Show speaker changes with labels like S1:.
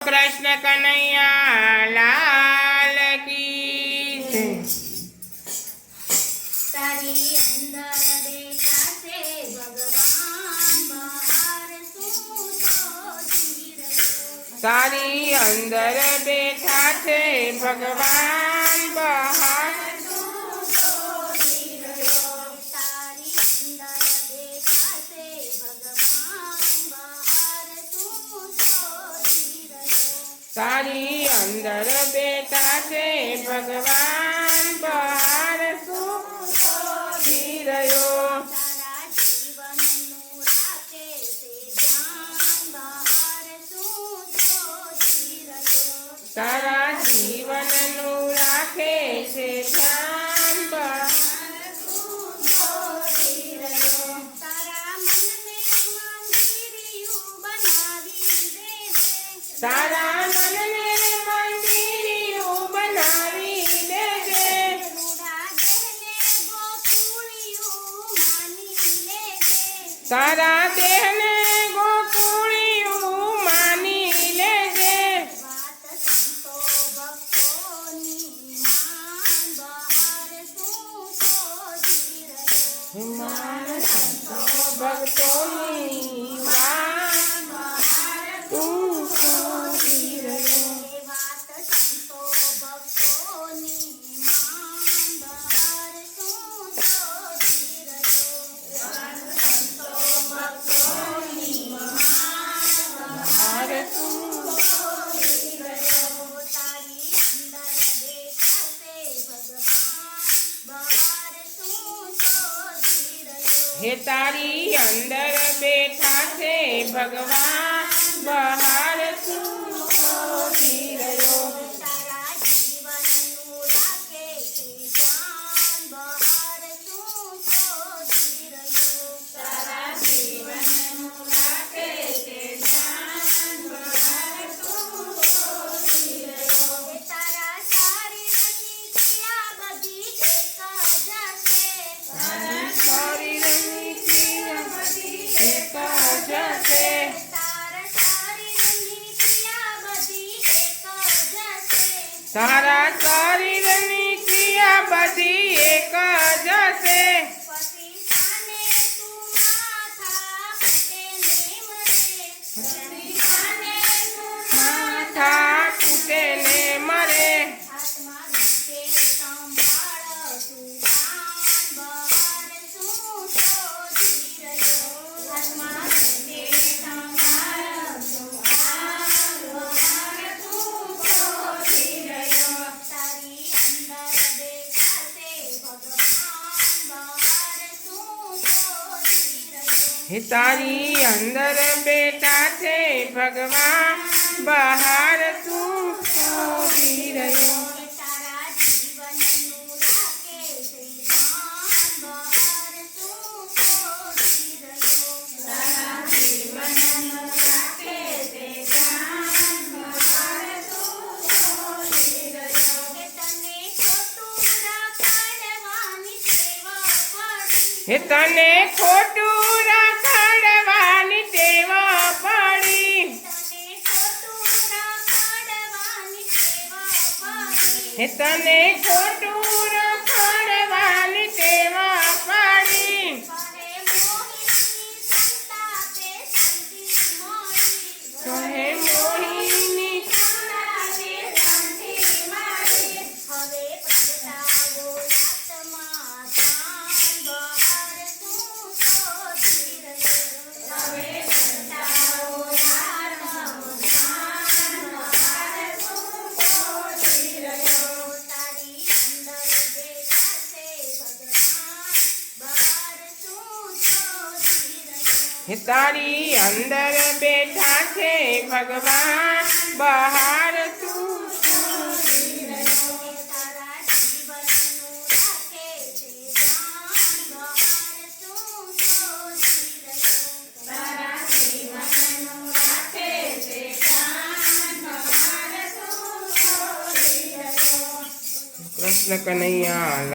S1: कृष्ण कन्हैया लाल की जय।
S2: तारी अंदर बेटा से भगवान बाहर
S1: तारी अंदर बैठा छे भगवान बहार तारी अंदर बेटा छे भगवान बहार शोधी रह्यो। तारा जीवन नु राखे छे ध्यान बहार शोधी रह्यो। तारा तारा देह ने गोकुळियों मानी लेजे। मान संतो भक्तोनी मान बहार तू शोधी रह्यो। हे तारी अंदर बैठा छे भगवान बहार तू शोधी रह्यो। तारा शरीर नी क्रिया बधी एक जसे। माथा फूटे ने मरे। हे तारी अंदर बैठा छे भगवान बहार तू शोधी रह्यो। हे तने खोटू रखड़वानी टेव पड़ी। हे तने खोटू रखड़वानी टेव पड़ी। सोहे मोहिनी हे तारी अंदर बैठा छे भगवान बहार तू शोधी रह्यो। कृष्ण कन्हैया।